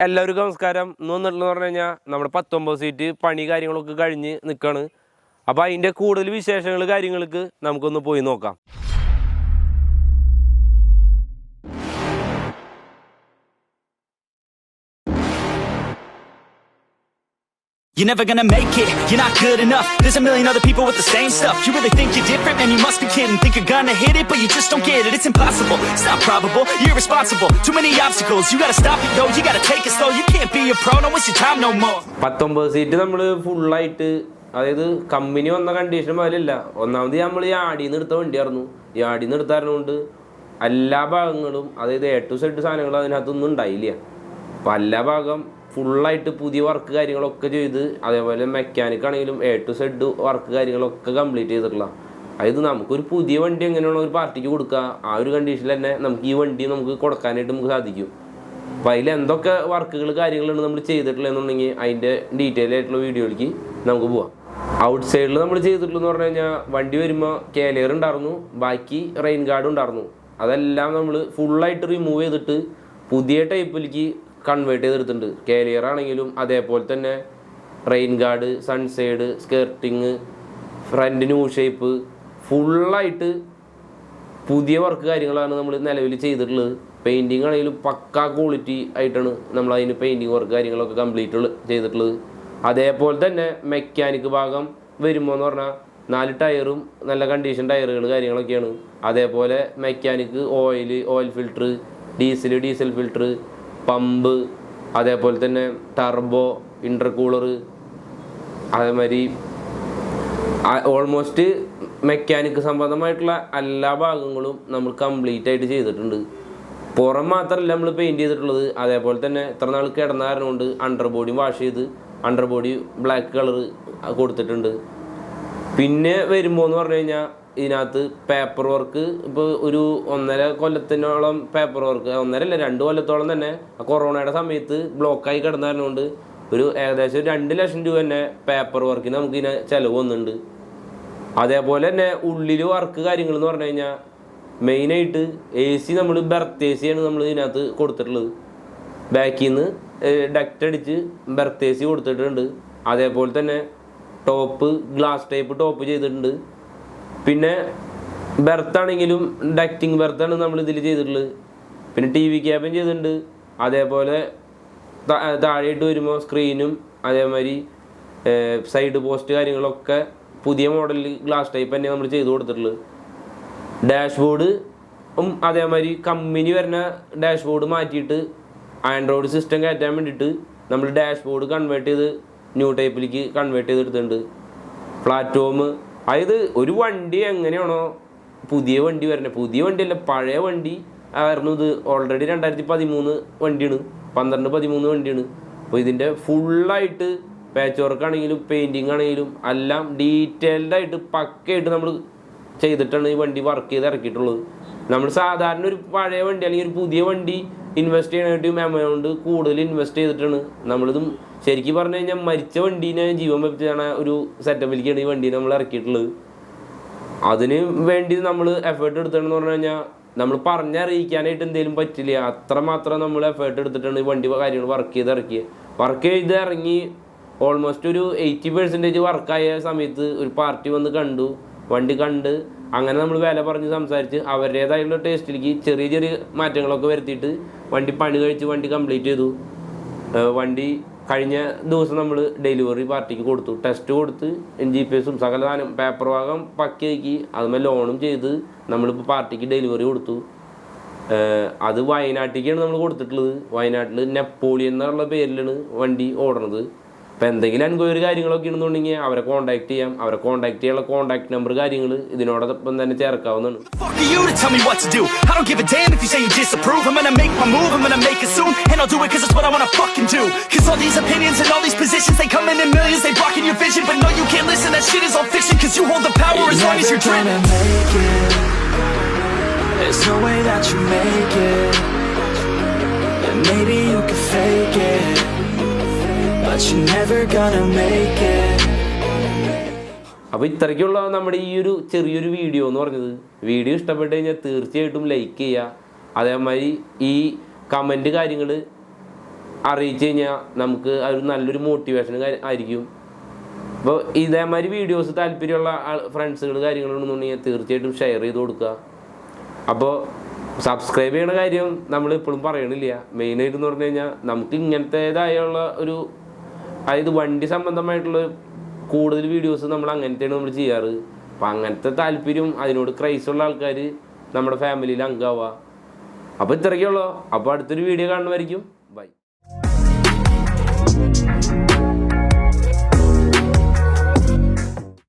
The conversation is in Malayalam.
എല്ലാവർക്കും നമസ്കാരം. ഇന്ന് പറഞ്ഞു കഴിഞ്ഞാൽ നമ്മുടെ 19 സീറ്റ് പണി കാര്യങ്ങളൊക്കെ കഴിഞ്ഞ് നിൽക്കുകയാണ്. അപ്പോൾ അതിൻ്റെ കൂടുതൽ വിശേഷങ്ങൾ കാര്യങ്ങൾക്ക് നമുക്കൊന്ന് പോയി നോക്കാം. You're never gonna make it, you're not good enough. There's a million other people with the same stuff. You really think you're different, man, you must be kidding. Think you're gonna hit it, but you just don't get it. It's impossible, it's not probable, you're irresponsible. Too many obstacles, you gotta stop it, yo. You gotta take it slow, you can't be a pro, don't waste your time no more. 19 seat നമ്മൾ ഫുള്ളായിട്ട്, അതായത് കമ്പനി വന്ന കണ്ടീഷൻ പോലെയല്ല. ഒന്നാമത് നമ്മൾ യാർഡിൽ നിന്ന് എടുത്ത വണ്ടിയായിരുന്നു. യാർഡിൽ നിന്ന് എടുത്തായിരുന്നുകൊണ്ട് എല്ലാ ഭാഗങ്ങളും, അതായത് A to Z സാധനങ്ങൾ അതിനകത്തൊന്നും ഉണ്ടായില്ല. അപ്പോൾ എല്ലാ ഭാഗം ഫുള്ളായിട്ട് പുതിയ വർക്ക് കാര്യങ്ങളൊക്കെ ചെയ്ത്, അതേപോലെ മെക്കാനിക് ആണെങ്കിലും A to Z വർക്ക് കാര്യങ്ങളൊക്കെ കംപ്ലീറ്റ് ചെയ്തിട്ടുള്ള. അതായത് നമുക്കൊരു പുതിയ വണ്ടി എങ്ങനെയാണോ ഒരു പാർട്ടിക്ക് കൊടുക്കുക, ആ ഒരു കണ്ടീഷനിൽ തന്നെ നമുക്ക് ഈ വണ്ടി നമുക്ക് കൊടുക്കാനായിട്ട് നമുക്ക് സാധിക്കും. അപ്പോൾ അതിൽ എന്തൊക്കെ വർക്കുകൾ കാര്യങ്ങളാണ് നമ്മൾ ചെയ്തിട്ടുള്ളതെന്നുണ്ടെങ്കിൽ അതിൻ്റെ ഡീറ്റെയിൽ ആയിട്ടുള്ള വീഡിയോയിലേക്ക് നമുക്ക് പോവാം. ഔട്ട് സൈഡിൽ നമ്മൾ ചെയ്തിട്ടുള്ളതെന്ന് പറഞ്ഞു കഴിഞ്ഞാൽ വണ്ടി വരുമ്പോൾ കാലിയർ ഉണ്ടായിരുന്നു, ബാക്കി റെയിൻ ഗാർഡ് ഉണ്ടായിരുന്നു. അതെല്ലാം നമ്മൾ ഫുള്ളായിട്ട് റിമൂവ് ചെയ്തിട്ട് പുതിയ ടൈപ്പിലേക്ക് കൺവേർട്ട് ചെയ്തെടുത്തിട്ടുണ്ട്. കാലിയർ ആണെങ്കിലും അതേപോലെ തന്നെ rain guard, sunshade, skirting, front new shape, ഫുള്ളായിട്ട് പുതിയ വർക്ക് കാര്യങ്ങളാണ് നമ്മൾ നിലവിൽ ചെയ്തിട്ടുള്ളത്. പെയിൻറ്റിങ് ആണെങ്കിലും പക്കാ ക്വാളിറ്റി ആയിട്ടാണ് നമ്മൾ അതിന് പെയിൻറ്റിങ് വർക്ക് കാര്യങ്ങളൊക്കെ കംപ്ലീറ്റ് ചെയ്തിട്ടുള്ളത്. അതേപോലെ തന്നെ മെക്കാനിക് ഭാഗം വരുമ്പോൾ എന്ന് പറഞ്ഞാൽ 4 ടയറും നല്ല കണ്ടീഷൻ ടയറുകൾ കാര്യങ്ങളൊക്കെയാണ്. അതേപോലെ mechanic oil filter, diesel filter, pump, അതേപോലെ തന്നെ ടർബോ, ഇൻ്റർകൂളർ, അതേമാതിരി ഓൾമോസ്റ്റ് മെക്കാനിക് സംബന്ധമായിട്ടുള്ള എല്ലാ ഭാഗങ്ങളും നമ്മൾ കംപ്ലീറ്റ് ആയിട്ട് ചെയ്തിട്ടുണ്ട്. പുറം മാത്രമല്ല നമ്മൾ പെയിൻറ്റ് ചെയ്തിട്ടുള്ളത്. അതേപോലെ തന്നെ ഇത്ര നാൾ കിടന്ന കാരണം കൊണ്ട് അണ്ടർ ബോഡി വാഷ് ചെയ്ത് അണ്ടർ ബോഡി ബ്ലാക്ക് കളർ കൊടുത്തിട്ടുണ്ട്. പിന്നെ വരുമ്പോൾ എന്ന് പറഞ്ഞു കഴിഞ്ഞാൽ ഇതിനകത്ത് പേപ്പർ വർക്ക് ഇപ്പോൾ ഒരു 1.5 കൊല്ലത്തിനോളം പേപ്പർ വർക്ക്, 2 കൊല്ലത്തോളം തന്നെ കൊറോണയുടെ സമയത്ത് ബ്ലോക്കായി കിടന്നായിരുന്നുകൊണ്ട് ഒരു ഏകദേശം 2 ലക്ഷം രൂപ തന്നെ പേപ്പർ വർക്കിന് നമുക്കിതിനെ ചിലവ് വന്നിട്ടുണ്ട്. അതേപോലെ തന്നെ ഉള്ളിൽ വർക്ക് കാര്യങ്ങൾ എന്ന് പറഞ്ഞു കഴിഞ്ഞാൽ മെയിനായിട്ട് AC നമ്മൾ ബെർത്ത് AC ആണ് നമ്മൾ ഇതിനകത്ത് കൊടുത്തിട്ടുള്ളത്. ബാക്കിൽ നിന്ന് ഡക്റ്റ് അടിച്ച് ബെർത്ത് AC കൊടുത്തിട്ടുണ്ട്. അതേപോലെ തന്നെ ടോപ്പ് ഗ്ലാസ് ടൈപ്പ് ടോപ്പ് ചെയ്തിട്ടുണ്ട്. പിന്നെ ബെർത്താണെങ്കിലും ഡക്റ്റിംഗ് ബെർത്താണ് നമ്മൾ ഇതിൽ ചെയ്തിട്ടുള്ളത്. പിന്നെ TV ക്യാബിൻ ചെയ്തിട്ടുണ്ട്. അതേപോലെ താഴെയിട്ട് വരുമ്പോൾ സ്ക്രീനും അതേമാതിരി സൈഡ് പോസ്റ്റ് കാര്യങ്ങളൊക്കെ പുതിയ മോഡലിൽ ഗ്ലാസ് ടൈപ്പ് തന്നെ നമ്മൾ ചെയ്ത് കൊടുത്തിട്ടുള്ളത്. ഡാഷ്ബോർഡ് അതേമാതിരി കമ്പനി വരുന്ന ഡാഷ്ബോർഡ് മാറ്റിയിട്ട് ആൻഡ്രോയിഡ് സിസ്റ്റം കയറ്റാൻ വേണ്ടിയിട്ട് നമ്മൾ ഡാഷ്ബോർഡ് കൺവേർട്ട് ചെയ്ത് ന്യൂ ടൈപ്പിലേക്ക് കൺവേർട്ട് ചെയ്തെടുത്തിട്ടുണ്ട്. പ്ലാറ്റ്ഫോം, അതായത് ഒരു വണ്ടി എങ്ങനെയാണോ പുതിയ വണ്ടി വരുന്നത്, പുതിയ വണ്ടിയല്ല പഴയ വണ്ടി ആയിരുന്നു ഇത്. ഓൾറെഡി 2013 വണ്ടിയാണ്, 12-13 വണ്ടിയാണ്. അപ്പോൾ ഇതിൻ്റെ ഫുള്ളായിട്ട് പാച്ച് വർക്ക് ആണെങ്കിലും പെയിൻറ്റിങ് ആണെങ്കിലും എല്ലാം ഡീറ്റെയിൽഡായിട്ട് പക്കയായിട്ട് നമ്മൾ ചെയ്തിട്ടാണ് ഈ വണ്ടി വർക്ക് ചെയ്ത് ഇറക്കിയിട്ടുള്ളത്. നമ്മൾ സാധാരണ ഒരു പഴയ വണ്ടി അല്ലെങ്കിൽ ഒരു പുതിയ വണ്ടി ഇൻവെസ്റ്റ് ചെയ്യാനായിട്ട് എമൗണ്ട് കൂടുതൽ ഇൻവെസ്റ്റ് ചെയ്തിട്ടാണ് നമ്മളിതും ശരിക്കും പറഞ്ഞു കഴിഞ്ഞാൽ മരിച്ച വണ്ടീനെ ജീവൻ വെച്ചാണ് ഒരു സെറ്റപ്പിലേക്കാണ് ഈ വണ്ടീനെ നമ്മൾ ഇറക്കിയിട്ടുള്ളത്. അതിന് വേണ്ടി നമ്മൾ എഫേർട്ട് എടുത്തിട്ടെന്ന് പറഞ്ഞു കഴിഞ്ഞാൽ നമ്മൾ പറഞ്ഞറിയിക്കാനായിട്ട് എന്തെങ്കിലും പറ്റില്ല, അത്രമാത്രം നമ്മൾ എഫേർട്ട് എടുത്തിട്ടാണ് ഈ വണ്ടി കാര്യങ്ങൾ വർക്ക് ചെയ്ത് ഇറങ്ങി. ഓൾമോസ്റ്റ് ഒരു 80% വർക്കായ സമയത്ത് ഒരു പാർട്ടി വന്ന് കണ്ടു, വണ്ടി കണ്ട് അങ്ങനെ നമ്മൾ വില പറഞ്ഞ് സംസാരിച്ച് അവരുടേതായുള്ള ടേസ്റ്റിലേക്ക് ചെറിയ മാറ്റങ്ങളൊക്കെ വരുത്തിയിട്ട് വണ്ടി പണി കഴിച്ച് വണ്ടി കംപ്ലീറ്റ് ചെയ്തു. വണ്ടി കഴിഞ്ഞ ദിവസം നമ്മൾ ഡെലിവറി പാർട്ടിക്ക് കൊടുത്തു, ടെസ്റ്റ് കൊടുത്ത് GPS സകല സാധനം പേപ്പർ ഭാഗം പക്കയാക്കി അതുമേ ലോണും ചെയ്ത് നമ്മളിപ്പോൾ പാർട്ടിക്ക് ഡെലിവറി കൊടുത്തു. അത് വയനാട്ടിലേക്കാണ് നമ്മൾ കൊടുത്തിട്ടുള്ളത്. വയനാട്ടിൽ നെപ്പോളിയൻ എന്നുള്ള പേരിലാണ് വണ്ടി ഓടണത്. അപ്പോൾ എന്തെങ്കിലും എൻക്വയറി കാര്യങ്ങളൊക്കെ ഉണ്ടെന്നുണ്ടെങ്കിൽ അവരെ കോൺടാക്ട് ചെയ്യാം. അവരെ കോൺടാക്ട് ചെയ്യാനുള്ള കോൺടാക്ട് നമ്പർ കാര്യങ്ങൾ ഇതിനോടൊപ്പം തന്നെ ചേർക്കാവുന്നതാണ്. There's no way that you make it, and maybe you can fake it, but you're never gonna make it. അപ്പോൾ ഇത്രയ്ക്കുള്ള നമ്മുടെ ഈ ഒരു ചെറിയൊരു വീഡിയോ എന്ന് പറഞ്ഞത്. വീഡിയോ ഇഷ്ടപ്പെട്ട് കഴിഞ്ഞാൽ തീർച്ചയായിട്ടും ലൈക്ക് ചെയ്യുക. അതേമാതിരി ഈ കമൻറ്റ് കാര്യങ്ങൾ അറിയിച്ചു കഴിഞ്ഞാൽ നമുക്ക് ഒരു നല്ലൊരു മോട്ടിവേഷൻ ആയിരിക്കും. അപ്പോൾ ഇതേമാതിരി വീഡിയോസ് താല്പര്യമുള്ള ഫ്രണ്ട്സുകൾ കാര്യങ്ങളുണ്ടെന്നുണ്ടെങ്കിൽ തീർച്ചയായിട്ടും ഷെയർ ചെയ്ത് കൊടുക്കുക. അപ്പോൾ സബ്സ്ക്രൈബ് ചെയ്യണ കാര്യം നമ്മൾ എപ്പോഴും പറയണില്ല. മെയിനായിട്ടെന്ന് പറഞ്ഞു കഴിഞ്ഞാൽ നമുക്ക് ഇങ്ങനത്തേതായുള്ള ഒരു, അതായത് വണ്ടി സംബന്ധമായിട്ടുള്ള കൂടുതൽ വീഡിയോസ് നമ്മൾ അങ്ങനത്തെയാണ് നമ്മൾ ചെയ്യാറ്. അപ്പം അങ്ങനത്തെ താല്പര്യം, അതിനോട് ക്രൈസുള്ള ആൾക്കാർ നമ്മുടെ ഫാമിലിയിൽ അംഗമാവുക. അപ്പോൾ ഇത്രയൊക്കെയുള്ളൂ. അപ്പോൾ അടുത്തൊരു വീഡിയോ കാണുന്നതായിരിക്കും. ബൈ.